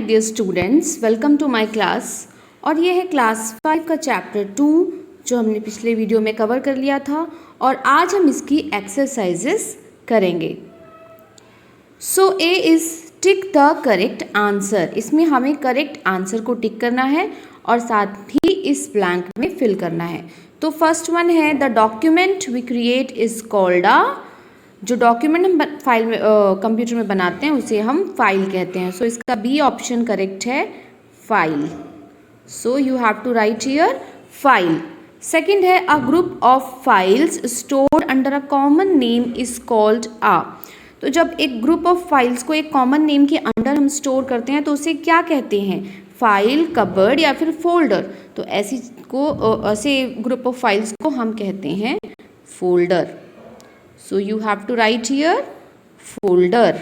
Dear students, welcome to my class. और ये है क्लास 5 का चैप्टर 2 जो हमने पिछले वीडियो में कवर कर लिया था और आज हम इसकी एक्सरसाइजेस करेंगे। So A is tick the correct answer. इसमें हमें करेक्ट आंसर को टिक करना है और साथ ही इस ब्लैंक में फिल करना है। तो फर्स्ट वन है the document we create is called जो डॉक्यूमेंट हम फाइल में कंप्यूटर में बनाते हैं उसे हम फाइल कहते हैं। सो इसका बी ऑप्शन करेक्ट है, file. So you have to write here file. Second है a group of files stored under a common name is called a. तो जब एक ग्रुप ऑफ फाइल्स को एक कॉमन नेम के अंडर हम स्टोर करते हैं तो उसे क्या कहते हैं? फाइल, कबर्ड या फिर फोल्डर। तो ऐसे ग्रुप ऑफ फाइल्स को हम कहते हैं folder. So you have to write here folder.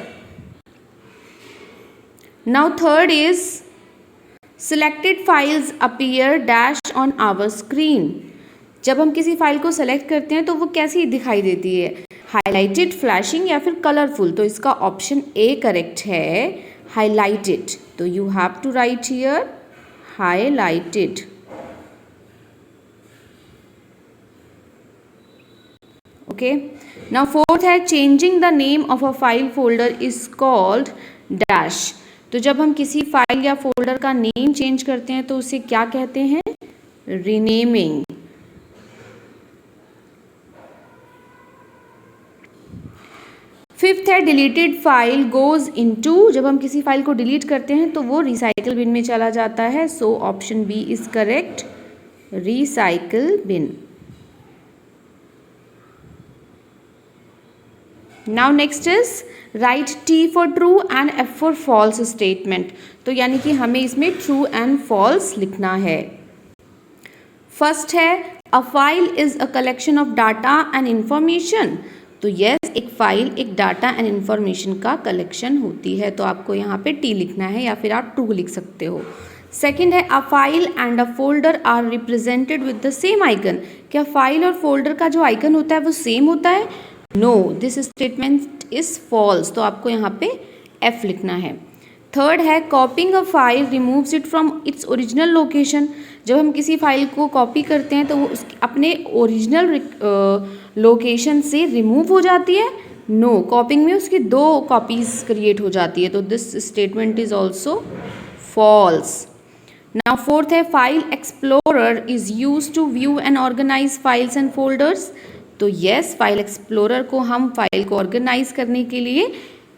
Now third is selected files appear dash on our screen. जब हम किसी फाइल को सेलेक्ट करते हैं तो वो कैसी दिखाई देती है? हाईलाइटेड, फ्लैशिंग या फिर कलरफुल। तो इसका ऑप्शन ए करेक्ट है, हाईलाइटेड। तो you have to write here highlighted. Okay, now fourth है changing the name of a file folder is called dash. तो जब हम किसी फाइल या फोल्डर का नेम चेंज करते हैं तो उसे क्या कहते हैं? रीनेमिंग। फिफ्थ है डिलीटेड फाइल गोज इनटू। जब हम किसी फाइल को डिलीट करते हैं तो वो रिसाइकल बिन में चला जाता है। So option B is correct, recycle bin. Now next is write T for true and F for false statement. तो यानी कि हमें इसमें true and false लिखना है। फर्स्ट है a file is a collection of data and information. तो yes, एक फाइल एक डाटा एंड इंफॉर्मेशन का कलेक्शन होती है। तो आपको यहाँ पे T लिखना है या फिर आप true लिख सकते हो। सेकेंड है a file and a folder are represented with the same icon. क्या फाइल और फोल्डर का जो आइकन होता है वो सेम होता है? No, this statement is false. तो आपको यहाँ पे F लिखना है। थर्ड है copying a file removes it from its original location. जब हम किसी फाइल को कॉपी करते हैं तो वो अपने ओरिजिनल लोकेशन से रिमूव हो जाती है? नो, कॉपिंग में उसकी 2 कॉपीज क्रिएट हो जाती है। तो this statement is also false. Now fourth है file explorer is use to view and organise files and folders. तो यस, फाइल एक्सप्लोरर को हम फाइल को ऑर्गेनाइज करने के लिए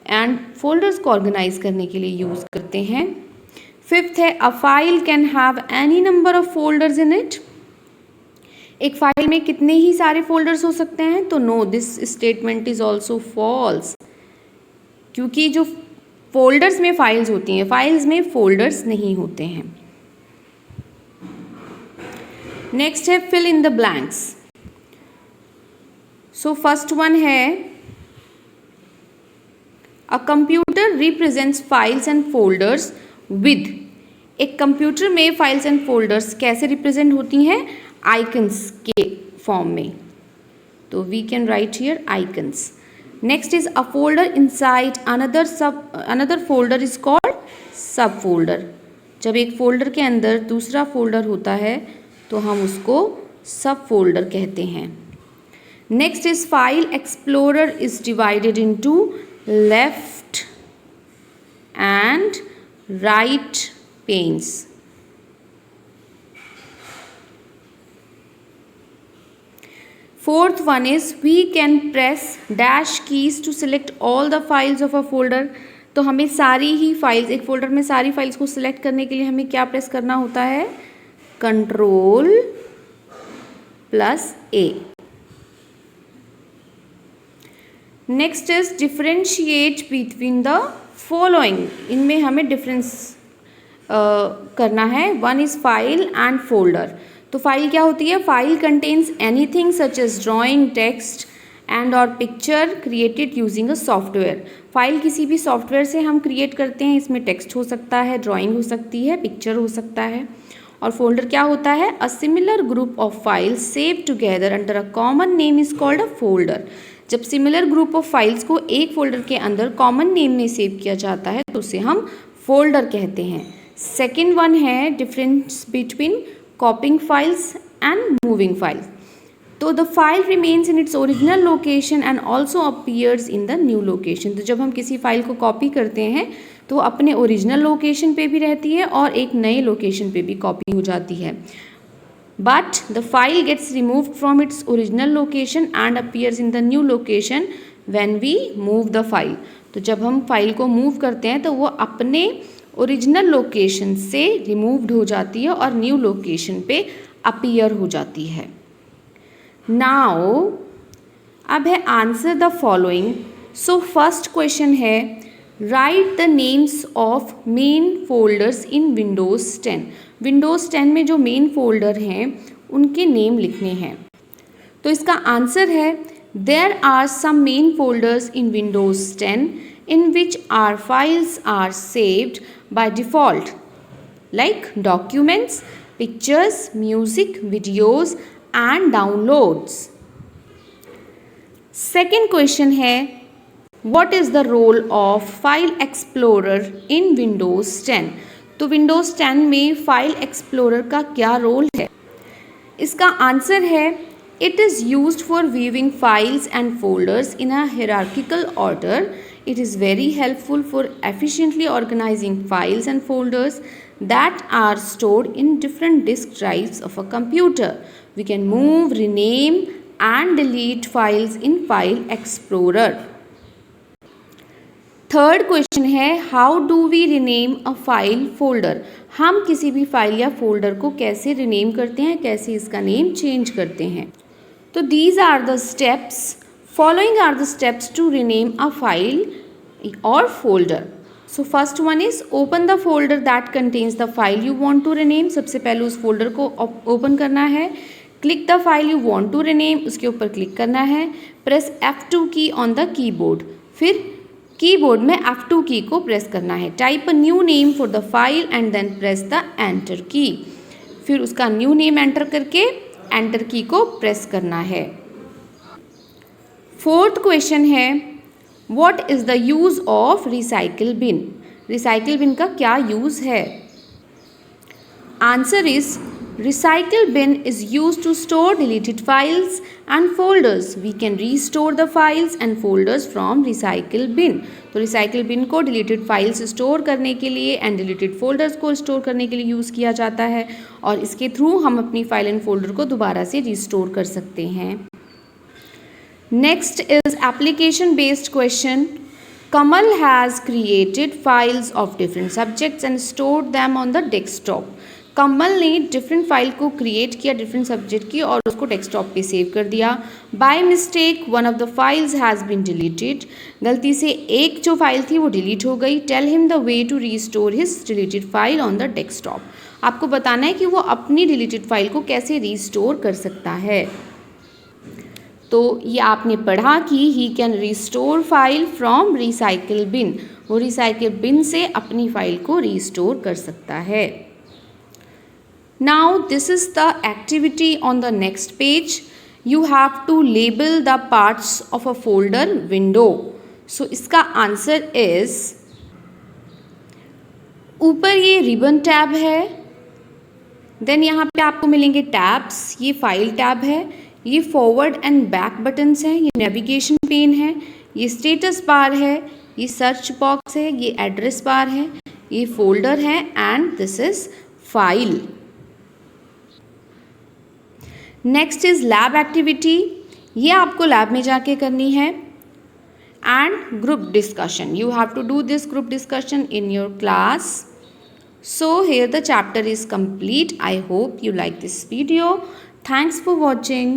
एंड फोल्डर्स को ऑर्गेनाइज करने के लिए यूज करते हैं। फिफ्थ है a file can have any number of folders in it. एक फाइल में कितने ही सारे फोल्डर्स हो सकते हैं? तो no, this statement is also false, क्योंकि जो फोल्डर्स में फाइल्स होती हैं, फाइल्स में फोल्डर्स नहीं होते हैं। नेक्स्ट है fill in the blanks. So first one है a computer represents files and folders with. एक कंप्यूटर में फाइल्स एंड फोल्डर्स कैसे रिप्रेजेंट होती हैं? आइकन्स के फॉर्म में। तो we can write here icons. Next is a folder inside another folder is called sub folder. जब एक फोल्डर के अंदर दूसरा फोल्डर होता है तो हम उसको सब फोल्डर कहते हैं। Next is file explorer is divided into left and right panes. Fourth one is we can press dash keys to select all the files of a folder. तो हमें सारी ही फाइल्स, एक फोल्डर में सारी फाइल्स को select करने के लिए हमें क्या प्रेस करना होता है? Control plus A। Next is differentiate between the following. इनमें हमें डिफरेंस करना है। One is file and folder. तो फाइल क्या होती है? File contains anything such as drawing, text and और picture created using a software. File किसी भी सॉफ्टवेयर से हम क्रिएट करते हैं। इसमें टेक्स्ट हो सकता है, ड्राइंग हो सकती है, पिक्चर हो सकता है। और फोल्डर क्या होता है? A similar group of files save together under a common name is called a folder. जब सिमिलर ग्रुप ऑफ फाइल्स को एक फोल्डर के अंदर कॉमन नेम में सेव किया जाता है तो उसे हम फोल्डर कहते हैं। सेकेंड वन है difference between copying files and moving files. तो the file remains in its original location and also appears in the new location. तो जब हम किसी फाइल को कॉपी करते हैं तो अपने ओरिजिनल लोकेशन पे भी रहती है और एक नए लोकेशन पे भी कॉपी हो जाती है। But the file gets removed from its original location and appears in the new location when we move the file. तो जब हम फाइल को मूव करते हैं तो वो अपने ओरिजिनल लोकेशन से रिमूव्ड हो जाती है और न्यू लोकेशन पे अपीयर हो जाती है। नाउ अब है answer the following. So first question है write the names of main folders in Windows 10। Windows 10 में जो मेन फोल्डर हैं उनके नेम लिखने हैं। तो इसका आंसर है there are some main folders in Windows 10 in which our files are saved by default like documents, pictures, music, videos and downloads. Second question है what is the role of File Explorer in Windows 10? तो Windows 10 में File Explorer का क्या role है? इसका answer है it is used for viewing files and folders in a hierarchical order. It is very helpful for efficiently organizing files and folders that are stored in different disk drives of a computer. We can move, rename and delete files in File Explorer. Third question है how do we rename a file folder. हम किसी भी file या folder को कैसे rename करते हैं, कैसे इसका नेम चेंज करते हैं। तो these are the steps, following are the steps to rename a file or folder. So first one is open the folder that contains the file you want to rename. सबसे पहले उस folder को open करना है। Click the file you want to rename, उसके ऊपर click करना है। Press F2 की on the keyboard, फिर कीबोर्ड में F2 की को प्रेस करना है। Type a new name for the file and then press the enter key. फिर उसका न्यू नेम एंटर करके एंटर की को प्रेस करना है। फोर्थ क्वेश्चन है what is the use of recycle bin. Recycle bin का क्या यूज़ है? Answer is recycle bin is used to store deleted files and folders. We can restore the files and folders from recycle bin. तो recycle bin को deleted files store करने के लिए and deleted folders को store करने के लिए use किया जाता है और इसके थ्रू हम अपनी फाइल एंड फोल्डर को दोबारा से रिस्टोर कर सकते हैं। Next is application based question. Kamal has created files of different subjects and stored them on the desktop. Kamal ने डिफरेंट फाइल को क्रिएट किया डिफरेंट सब्जेक्ट की और उसको डेस्कटॉप पे सेव कर दिया। By mistake one of the files has been deleted. गलती से एक जो फाइल थी वो डिलीट हो गई। Tell him the way to restore his deleted file on the desktop. आपको बताना है कि वो अपनी डिलीटेड फाइल को कैसे रीस्टोर कर सकता है। तो ये आपने पढ़ा कि he can restore file from recycle bin. वो रिसाइकिल बिन से अपनी फाइल को रीस्टोर कर सकता है। Now this is the activity on the next page. You have to label the parts of a folder window. So इसका आंसर is ऊपर ये रिबन टैब है, देन यहाँ पे आपको मिलेंगे टैब्स। ये फाइल टैब है, ये फॉरवर्ड एंड बैक बटन्स हैं, ये नेविगेशन पेन है, ये स्टेटस बार है, ये सर्च बॉक्स है, ये एड्रेस बार है, ये फोल्डर है and this is file. Next is lab activity. ये आपको लैब में जाके करनी है। And group discussion, you have to do this group discussion in your class. So here the chapter is complete. I hope you like this video. Thanks for watching.